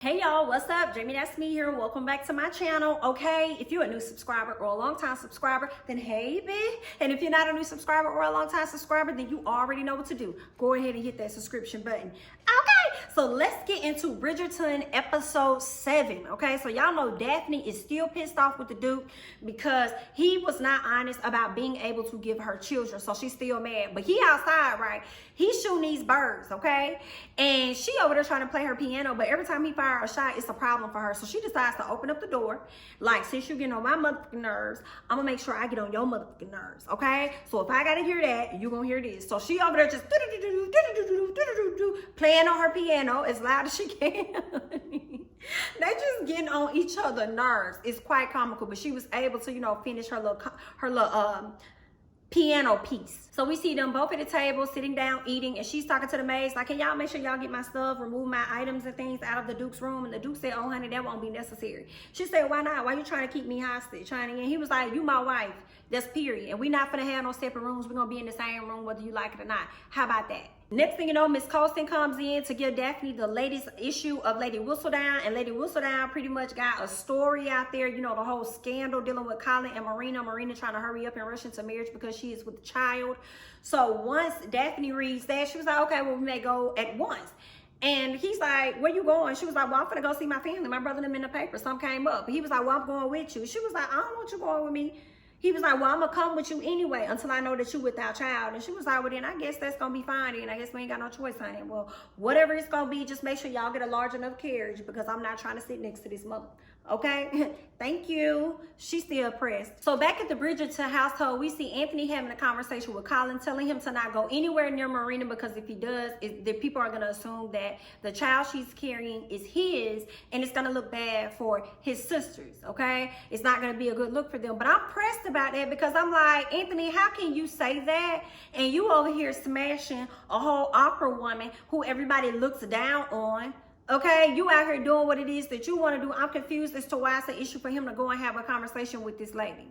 Hey y'all, what's up? Jamithatsme here. Welcome back to my channel. Okay, if you're a new subscriber or a long time subscriber, then hey bitch. And if you're not a new subscriber or a long time subscriber, then you already know what to do. Go ahead and hit that subscription button. Okay, so let's get into Bridgerton episode 7. Okay, so y'all know Daphne is still pissed off with the Duke because he was not honest about being able to give her children. So she's still mad. But he outside, right? He's shooting these birds, okay? And she over there trying to play her piano, but every time he fires a shot, it's a problem for her. So she decides to open up the door. Like, since you're getting on my motherfucking nerves, I'm gonna make sure I get on your motherfucking nerves, okay? So if I gotta hear that, you gonna hear this. So she over there just playing on her piano as loud as she can. They just getting on each other's nerves. It's quite comical, but she was able to, you know, finish her little piano piece. So we see them both at the table, sitting down, eating, and she's talking to the maids, like, can y'all make sure y'all get my stuff, remove my items and things out of the Duke's room? And the Duke said, oh, honey, that won't be necessary. She said, why not? Why you trying to keep me hostage? And he was like, you my wife. That's period. And we not gonna have no separate rooms. We're gonna be in the same room whether you like it or not. How about that? Next thing you know, Miss Colston comes in to give Daphne the latest issue of Lady Whistledown. And Lady Whistledown pretty much got a story out there. You know, the whole scandal dealing with Colin and Marina. Marina trying to hurry up and rush into marriage because she is with the child. So once Daphne reads that, she was like, okay, well, we may go at once. And he's like, where you going? She was like, well, I'm gonna go see my family. My brother and them in the paper. Something came up. He was like, well, I'm going with you. She was like, I don't want you going with me. He was like, well, I'm going to come with you anyway until I know that you with our child. And she was like, well, then I guess that's going to be fine. And I guess we ain't got no choice, honey. Well, whatever it's going to be, just make sure y'all get a large enough carriage because I'm not trying to sit next to this mother. Okay? Thank you. She's still pressed. So back at the Bridgerton household, we see Anthony having a conversation with Colin, telling him to not go anywhere near Marina because if he does, the people are going to assume that the child she's carrying is his and it's going to look bad for his sisters, okay? It's not going to be a good look for them. But I'm pressed about that because I'm like, Anthony, how can you say that? And you over here smashing a whole opera woman who everybody looks down on. Okay, you out here doing what it is that you want to do. I'm confused as to why it's an issue for him to go and have a conversation with this lady.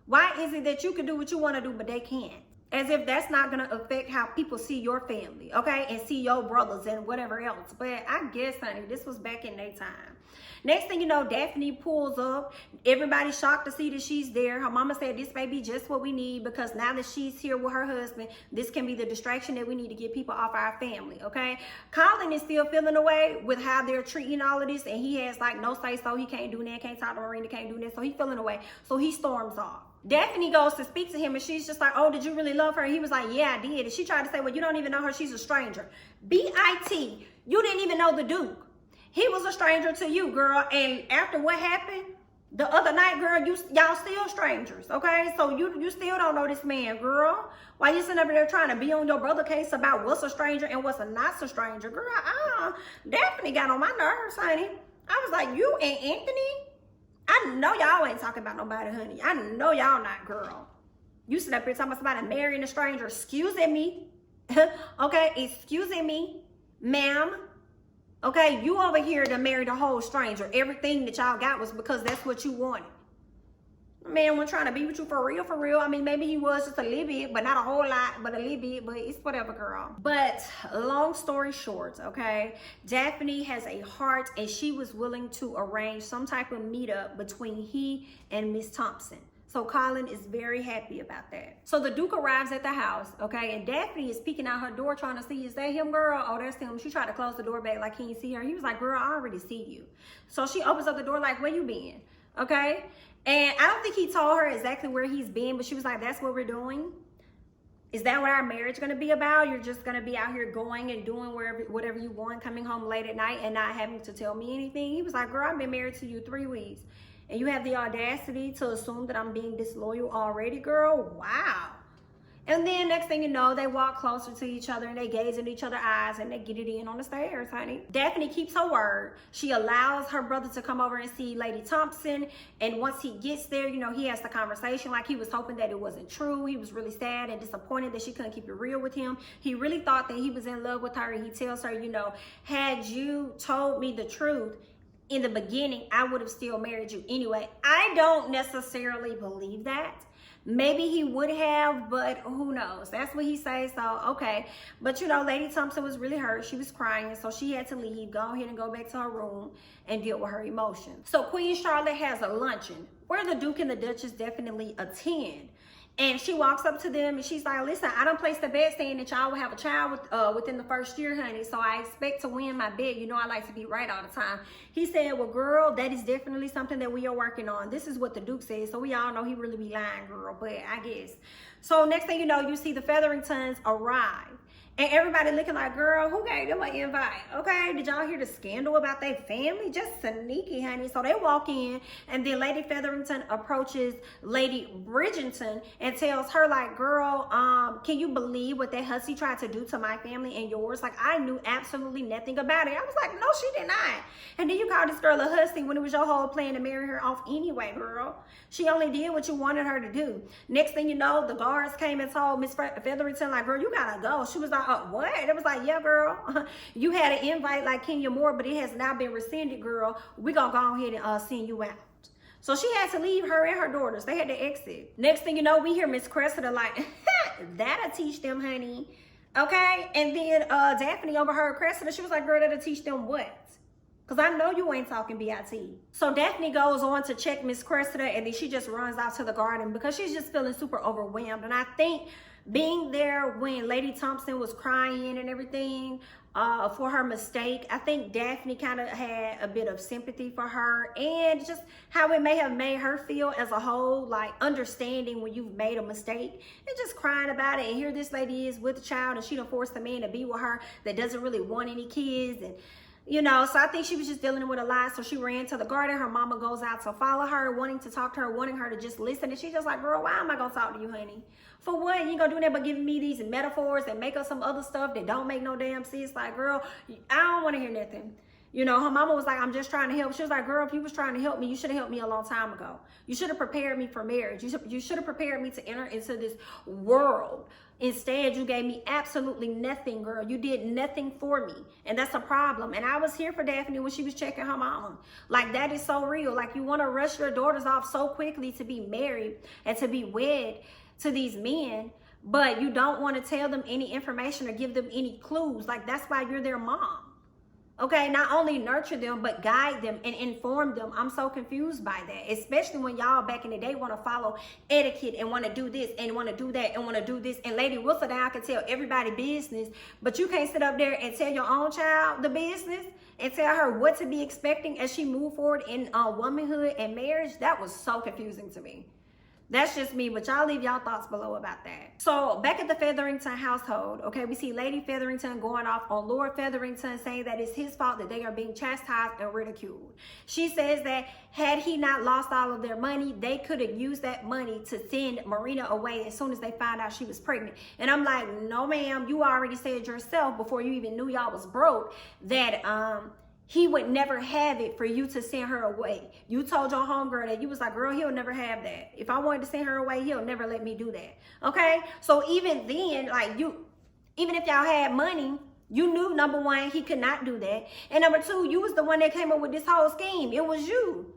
Why is it that you can do what you want to do, but they can't? As if that's not going to affect how people see your family, okay? And see your brothers and whatever else. But I guess, honey, this was back in their time. Next thing you know, Daphne pulls up. Everybody's shocked to see that she's there. Her mama said this may be just what we need because now that she's here with her husband, this can be the distraction that we need to get people off our family, okay? Colin is still feeling away with how they're treating all of this, and he has like no say so. He can't do that, can't talk to Marina, can't do that. So he's feeling away. So he storms off. Daphne goes to speak to him and she's just like, oh, did you really love her? He was like, yeah, I did. And she tried to say, well, you don't even know her. She's a stranger. B.I.T. You didn't even know the Duke. He was a stranger to you, girl. And after what happened the other night, girl, y'all still strangers, okay? So you still don't know this man, girl. Why you sitting over there trying to be on your brother case about what's a stranger and what's a not so stranger? Girl, Daphne got on my nerves, honey. I was like, you and Anthony? I know y'all ain't talking about nobody, honey. I know y'all not, girl. You sit up here talking about somebody marrying a stranger. Excuse me. Okay, excuse me, ma'am. Okay, you over here to marry the whole stranger. Everything that y'all got was because that's what you wanted. Man wasn't trying to be with you for real, for real. I mean, maybe he was just a little bit, but not a whole lot, but a little bit, but it's whatever, girl. But long story short, okay, Daphne has a heart and she was willing to arrange some type of meetup between he and Miss Thompson. So Colin is very happy about that. So the Duke arrives at the house, okay, and Daphne is peeking out her door trying to see, is that him, girl? Oh, that's him. She tried to close the door back like he didn't see her. He was like, girl, I already see you. So she opens up the door like, where you been? Okay? And I don't think he told her exactly where he's been, but she was like, that's what we're doing? Is that what our marriage going to be about? You're just going to be out here going and doing whatever you want, coming home late at night and not having to tell me anything? He was like, girl, I've been married to you 3 weeks. And you have the audacity to assume that I'm being disloyal already, girl? Wow. And then next thing you know, they walk closer to each other and they gaze into each other's eyes and they get it in on the stairs, honey. Daphne keeps her word. She allows her brother to come over and see Lady Thompson. And once he gets there, you know, he has the conversation like he was hoping that it wasn't true. He was really sad and disappointed that she couldn't keep it real with him. He really thought that he was in love with her. And he tells her, you know, had you told me the truth in the beginning, I would have still married you anyway. I don't necessarily believe that Maybe he would have, but who knows? That's what he says, so okay. But you know, Lady Thompson was really hurt. She was crying, so she had to leave, go ahead and go back to her room and deal with her emotions. So Queen Charlotte has a luncheon where the Duke and the Duchess definitely attend. And she walks up to them and she's like, listen, I done placed the bet saying that y'all will have a child within the first year, honey. So I expect to win my bet. You know I like to be right all the time. He said, well, girl, that is definitely something that we are working on. This is what the Duke says. So we all know he really be lying, girl. But I guess. So next thing you know, you see the Featheringtons arrive. And everybody looking like, girl, who gave them an invite? Okay, did y'all hear the scandal about their family? Just sneaky, honey. So they walk in, and then Lady Featherington approaches Lady Bridgerton and tells her, like, girl, can you believe what that hussy tried to do to my family and yours? Like, I knew absolutely nothing about it. I was like, no, she did not. And then you called this girl a hussy when it was your whole plan to marry her off anyway, girl. She only did what you wanted her to do. Next thing you know, the guards came and told Miss Featherington, like, girl, you gotta go. She was like, what? It was like, yeah, girl. You had an invite like Kenya Moore, but it has now been rescinded, girl. We're gonna go ahead and send you out. So she had to leave, her and her daughters. They had to exit. Next thing you know, we hear Miss Cressida like, that'll teach them, honey. Okay? And then Daphne overheard Cressida. She was like, girl, that'll teach them what? Because I know you ain't talking BIT. So Daphne goes on to check Miss Cressida, and then she just runs out to the garden because she's just feeling super overwhelmed. And I think being there when Lady Thompson was crying and everything for her mistake, I think Daphne kind of had a bit of sympathy for her, and just how it may have made her feel as a whole, like understanding when you've made a mistake and just crying about it. And here this lady is with a child, and she done forced a man to be with her that doesn't really want any kids. And you know, so I think she was just dealing with a lot. So she ran to the garden. Her mama goes out to follow her, wanting to talk to her, wanting her to just listen. And she's just like, girl, why am I going to talk to you, honey? For what? You ain't going to do that but giving me these metaphors and make up some other stuff that don't make no damn sense. Like, girl, I don't want to hear nothing. You know, her mama was like, I'm just trying to help. She was like, girl, if you was trying to help me, you should have helped me a long time ago. You should have prepared me for marriage. You should have prepared me to enter into this world. Instead, you gave me absolutely nothing, girl. You did nothing for me. And that's a problem. And I was here for Daphne when she was checking her mama. Like, that is so real. Like, you want to rush your daughters off so quickly to be married and to be wed to these men, but you don't want to tell them any information or give them any clues. Like, that's why you're their mom. Okay, not only nurture them, but guide them and inform them. I'm so confused by that, especially when y'all back in the day want to follow etiquette and want to do this and want to do that and want to do this. And Lady Whistledown can tell everybody business, but you can't sit up there and tell your own child the business and tell her what to be expecting as she move forward in womanhood and marriage. That was so confusing to me. That's just me, but y'all leave y'all thoughts below about that. So back at the Featherington household, okay, we see Lady Featherington going off on Lord Featherington, saying that it's his fault that they are being chastised and ridiculed. She says that had he not lost all of their money, they could have used that money to send Marina away as soon as they found out she was pregnant. And I'm like, no ma'am, you already said yourself before you even knew y'all was broke that he would never have it for you to send her away. You told your homegirl that you was like, girl, he'll never have that. If I wanted to send her away, he'll never let me do that. Okay? So even then, like even if y'all had money, you knew, number one, he could not do that. And number two, you was the one that came up with this whole scheme. It was you.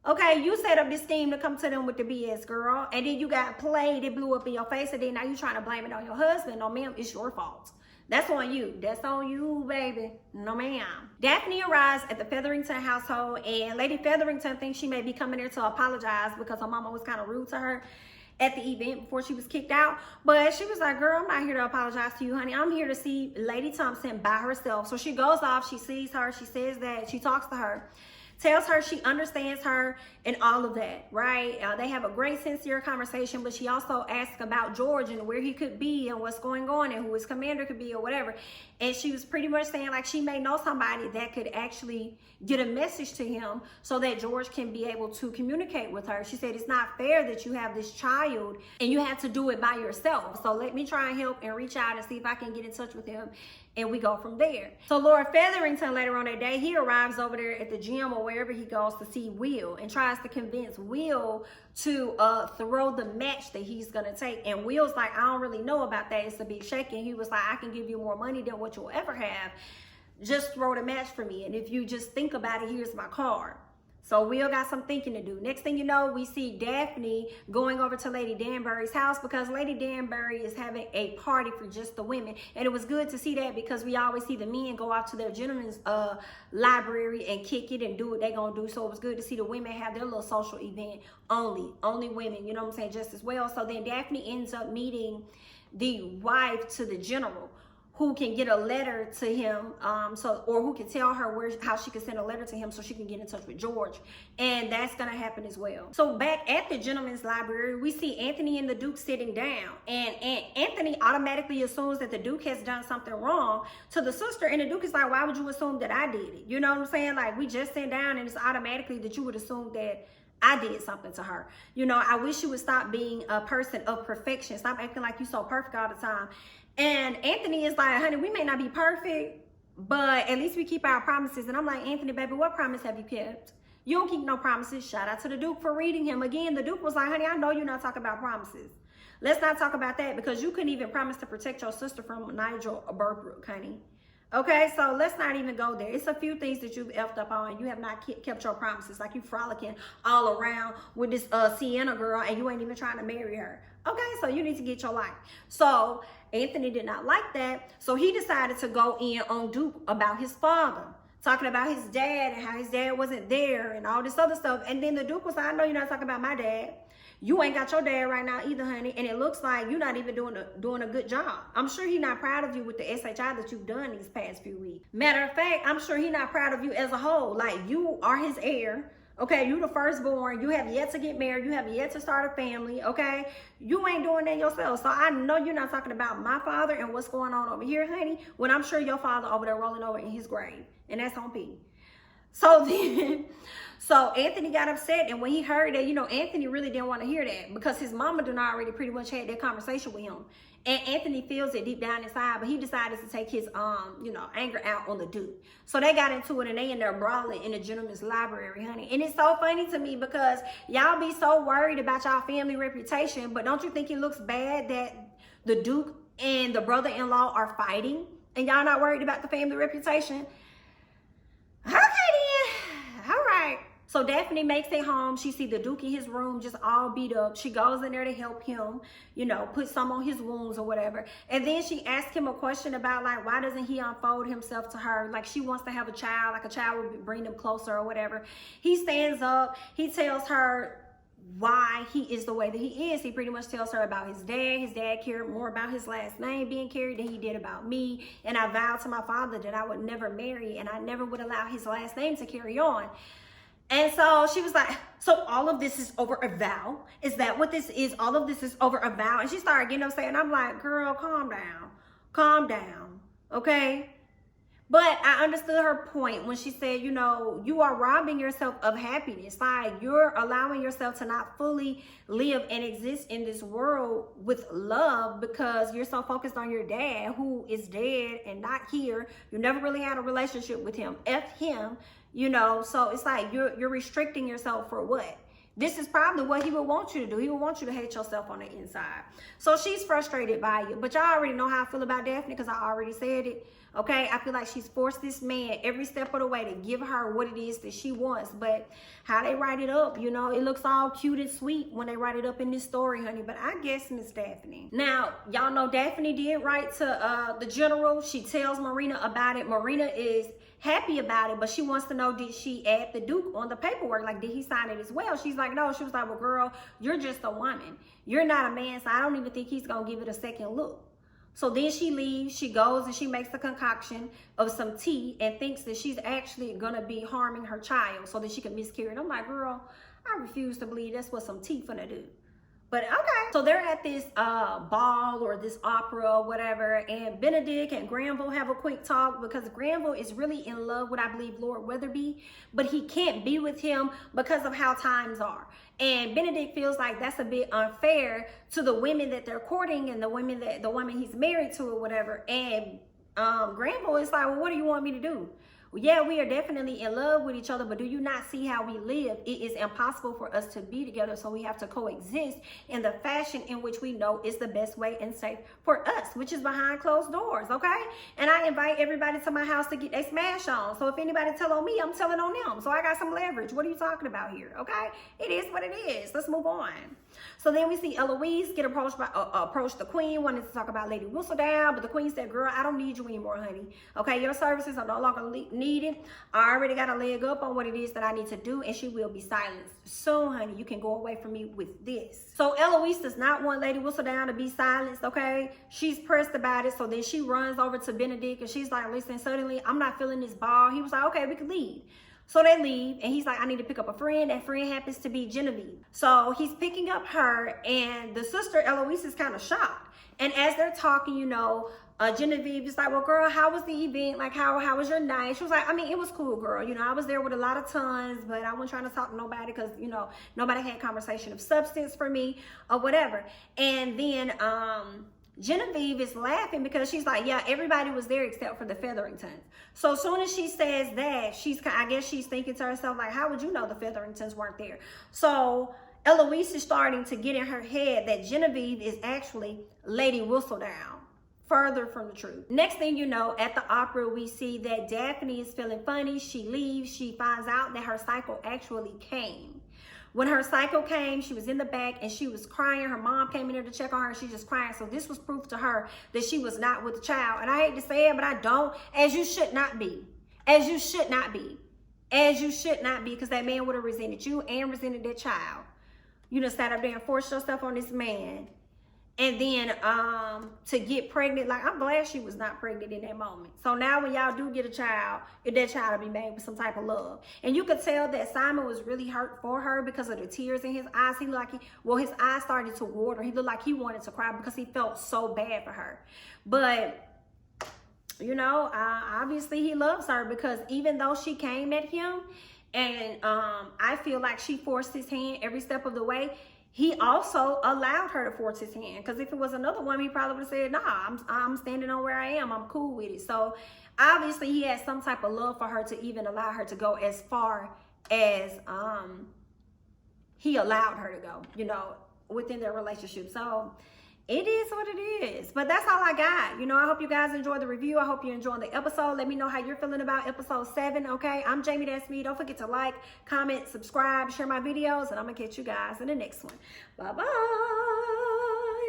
Okay, you set up this scheme to come to them with the BS, girl. And then you got played, it blew up in your face, and then now you trying to blame it on your husband. No, ma'am, it's your fault. That's on you. That's on you, baby. No, ma'am. Daphne arrives at the Featherington household, and Lady Featherington thinks she may be coming there to apologize because her mama was kind of rude to her at the event before she was kicked out. But she was like, girl, I'm not here to apologize to you, honey. I'm here to see Lady Thompson by herself. So she goes off. She sees her. She says that. She talks to her. Tells her she understands her and all of that, right? They have a great, sincere conversation, but she also asks about George and where he could be and what's going on and who his commander could be or whatever. And she was pretty much saying like she may know somebody that could actually get a message to him so that George can be able to communicate with her. She said, it's not fair that you have this child and you have to do it by yourself. So let me try and help and reach out and see if I can get in touch with him. And we go from there. So Lord Featherington later on that day, he arrives over there at the gym or wherever he goes to see Will and tries to convince Will to throw the match that he's gonna take. And Will's like, I don't really know about that. It's a big shake. And he was like, I can give you more money than what you'll ever have. Just throw the match for me. And if you just think about it, here's my card. So Will got some thinking to do. Next thing you know, we see Daphne going over to Lady Danbury's house because Lady Danbury is having a party for just the women. And it was good to see that because we always see the men go off to their gentlemen's library and kick it and do what they're going to do. So it was good to see the women have their little social event only women, you know what I'm saying, just as well. So then Daphne ends up meeting the wife to the general, who can get a letter to him, or who can tell her how she can send a letter to him so she can get in touch with George. And that's gonna happen as well. So back at the gentleman's library, we see Anthony and the Duke sitting down, and Anthony automatically assumes that the Duke has done something wrong to the sister, and the Duke is like, why would you assume that I did it? You know what I'm saying? Like, we just sat down and it's automatically that you would assume that I did something to her. You know, I wish you would stop being a person of perfection. Stop acting like you so perfect all the time. And Anthony is like, honey, we may not be perfect, but at least we keep our promises. And I'm like, Anthony, baby, what promise have you kept? You don't keep no promises. Shout out to the Duke for reading him. Again, the Duke was like, honey, I know you're not talking about promises. Let's not talk about that because you couldn't even promise to protect your sister from Nigel Burbrook, honey. Okay, so let's not even go there. It's a few things that you've effed up on. You have not kept your promises. Like you frolicking all around with this Sienna girl and you ain't even trying to marry her. Okay, so you need to get your life. So Anthony did not like that. So he decided to go in on Duke about his father, talking about his dad and how his dad wasn't there and all this other stuff. And then the Duke was like, I know you're not talking about my dad. You ain't got your dad right now either, honey. And it looks like you're not even doing a good job. I'm sure he's not proud of you with the SHI that you've done these past few weeks. Matter of fact, I'm sure he's not proud of you as a whole. Like, you are his heir. Okay, you the firstborn. You have yet to get married. You have yet to start a family. Okay, you ain't doing that yourself. So I know you're not talking about my father and what's going on over here, honey, when I'm sure your father over there rolling over in his grave. And that's on P. So then, so Anthony got upset, and when he heard that, you know, Anthony really didn't want to hear that because his mama done already pretty much had that conversation with him. And Anthony feels it deep down inside, but he decided to take his, you know, anger out on the Duke. So they got into it, and they in there brawling in the gentleman's library, honey. And it's so funny to me because y'all be so worried about y'all family reputation, but don't you think it looks bad that the Duke and the brother-in-law are fighting, and y'all not worried about the family reputation? Okay then, all right. So Daphne makes it home. She see the Duke in his room just all beat up. She goes in there to help him, you know, put some on his wounds or whatever. And then she asks him a question about, like, why doesn't he unfold himself to her? Like, she wants to have a child, like a child would bring them closer or whatever. He stands up. He tells her why he is the way that he is. He pretty much tells her about his dad. His dad cared more about his last name being carried than he did about me. And I vowed to my father that I would never marry and I never would allow his last name to carry on. And so she was like, so all of this is over a vow? Is that what this is? All of this is over a vow? And she started getting upset, and I'm like, girl, calm down, okay? But I understood her point when she said, you know, you are robbing yourself of happiness. Like, you're allowing yourself to not fully live and exist in this world with love because you're so focused on your dad who is dead and not here. You never really had a relationship with him. F him. You know, so it's like you're restricting yourself for what? This is probably what he would want you to do. He would want you to hate yourself on the inside. So she's frustrated by you. But y'all already know how I feel about Daphne because I already said it. Okay, I feel like she's forced this man every step of the way to give her what it is that she wants. But how they write it up, you know, it looks all cute and sweet when they write it up in this story, honey. But I guess Miss Daphne. Now, y'all know Daphne did write to the general. She tells Marina about it. Marina is happy about it, but she wants to know, did she add the Duke on the paperwork? Like, did he sign it as well? She's like, no. She was like, well, girl, you're just a woman. You're not a man, so I don't even think he's going to give it a second look. So then she leaves, she goes and she makes the concoction of some tea and thinks that she's actually going to be harming her child so that she can miscarry. And I'm like, girl, I refuse to believe that's what some tea finna do. But okay. So they're at this ball or this opera or whatever, and Benedict and Granville have a quick talk because Granville is really in love with, I believe, Lord Weatherby, but he can't be with him because of how times are. And Benedict feels like that's a bit unfair to the women that they're courting and the woman he's married to or whatever. And Granville is like, well, what do you want me to do? Yeah, we are definitely in love with each other, but do you not see how we live? It is impossible for us to be together, so we have to coexist in the fashion in which we know is the best way and safe for us, which is behind closed doors, okay? And I invite everybody to my house to get their smash on. So if anybody tell on me, I'm telling on them. So I got some leverage. What are you talking about here, okay? It is what it is. Let's move on. So then we see Eloise get approached the queen, wanted to talk about Lady Whistledown, but the queen said, girl, I don't need you anymore, honey. Okay, your services are no longer needed. I already got a leg up on what it is that I need to do, and she will be silenced soon, honey. You can go away from me with this. So Eloise does not want Lady Whistledown to be silenced, okay? She's pressed about it, so then she runs over to Benedict, and she's like, listen, suddenly I'm not feeling this ball. He was like, okay, we can leave. So they leave, and he's like, I need to pick up a friend. That friend happens to be Genevieve. So he's picking up her, and the sister, Eloise, is kind of shocked. And as they're talking, you know, Genevieve is like, well, girl, how was the event? Like, how was your night? She was like, I mean, it was cool, girl. You know, I was there with a lot of tons, but I wasn't trying to talk to nobody because, you know, nobody had conversation of substance for me or whatever. And then Genevieve is laughing because she's like, yeah, everybody was there except for the Featheringtons. So as soon as she says that, I guess she's thinking to herself, like, how would you know the Featheringtons weren't there? So Eloise is starting to get in her head that Genevieve is actually Lady Whistledown. Further from the truth. Next thing you know, at the opera, we see that Daphne is feeling funny. She leaves. She finds out that her cycle actually came. When her cycle came, she was in the back and she was crying. Her mom came in there to check on her and she's just crying. So this was proof to her that she was not with the child. And I hate to say it, but I don't. As you should not be. As you should not be. As you should not be, because that man would have resented you and resented that child. You done sat up there and forced yourself on this man. And then to get pregnant, like, I'm glad she was not pregnant in that moment. So now when y'all do get a child, that child will be made with some type of love. And you could tell that Simon was really hurt for her because of the tears in his eyes. He looked like his eyes started to water. He looked like he wanted to cry because he felt so bad for her. But, you know, obviously he loves her because even though she came at him and I feel like she forced his hand every step of the way, he also allowed her to force his hand. Because if it was another woman, he probably would have said, nah, I'm standing on where I am. I'm cool with it. So obviously he had some type of love for her to even allow her to go as far as he allowed her to go, you know, within their relationship. So it is what it is. But that's all I got. You know, I hope you guys enjoyed the review. I hope you enjoyed the episode. Let me know how you're feeling about episode 7, okay? I'm jamithatsme. Don't forget to like, comment, subscribe, share my videos, and I'm going to catch you guys in the next one. Bye-bye.